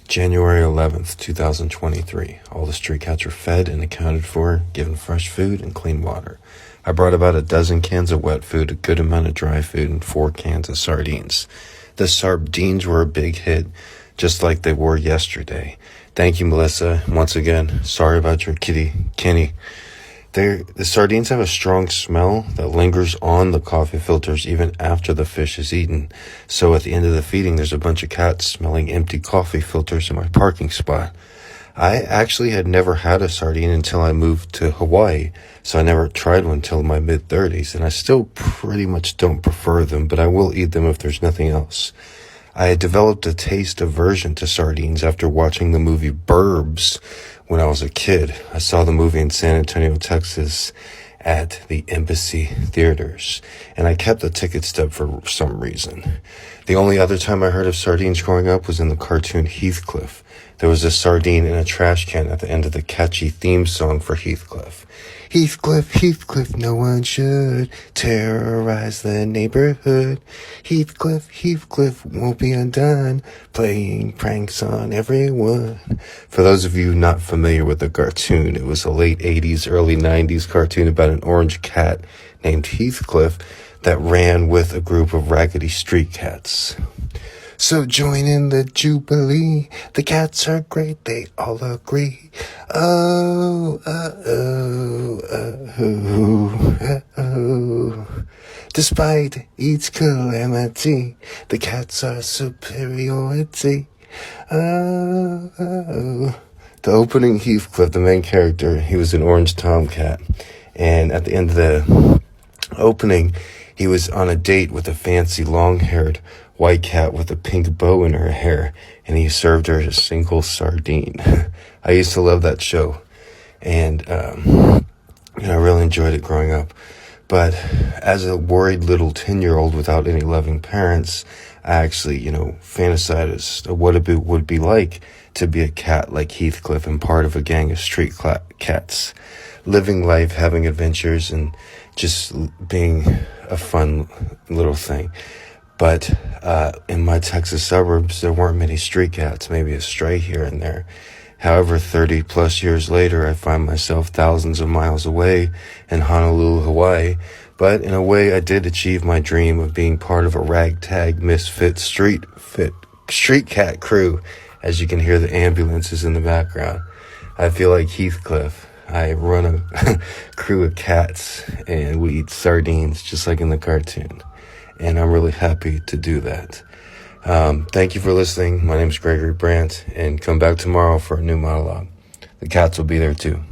January 11th, 2023. All the stray cats are fed and accounted for, given fresh food and clean water. I brought about a dozen cans of wet food, a good amount of dry food, and 4 cans of sardines. The sardines were a big hit, just like they were yesterday. Thank you, Melissa. Once again, sorry about your kitty, Kenny. The sardines have a strong smell that lingers on the coffee filters even after the fish is eaten. So at the end of the feeding, there's a bunch of cats smelling empty coffee filters in my parking spot. I actually had never had a sardine until I moved to Hawaii, so I never tried one until my mid-30s, and I still pretty much don't prefer them, but I will eat them if there's nothing else. I had developed a taste aversion to sardines after watching the movie Burbs when I was a kid. I saw the movie in San Antonio, Texas at the Embassy Theaters, and I kept the ticket stub for some reason. The only other time I heard of sardines growing up was in the cartoon Heathcliff. There was a sardine in a trash can at the end of the catchy theme song for Heathcliff. Heathcliff, Heathcliff, no one should terrorize the neighborhood. Heathcliff, Heathcliff won't be undone, playing pranks on everyone. For those of you not familiar with the cartoon, it was a late 80s, early 90s cartoon about an orange cat named Heathcliff that ran with a group of raggedy street cats. So join in the jubilee. The cats are great, they all agree. Oh, oh, oh, oh, oh. Despite each calamity, the cats are superiority. Oh, oh. The opening Heathcliff, the main character, he was an orange tomcat. And at the end of the opening, he was on a date with a fancy long-haired white cat with a pink bow in her hair, and he served her a single sardine. I used to love that show, and I really enjoyed it growing up. But as a worried little 10-year-old without any loving parents, I actually, fantasized what it would be like to be a cat like Heathcliff and part of a gang of street cats, living life, having adventures, and just being a fun little thing. But in my Texas suburbs, there weren't many street cats, maybe a stray here and there. However, 30 plus years later, I find myself thousands of miles away in Honolulu, Hawaii. But in a way, I did achieve my dream of being part of a ragtag misfit street cat crew, as you can hear the ambulances in the background. I feel like Heathcliff. I run a crew of cats, and we eat sardines just like in the cartoon. And I'm really happy to do that. Thank you for listening. My name is Gregory Brandt, and come back tomorrow for a new monologue. The cats will be there too.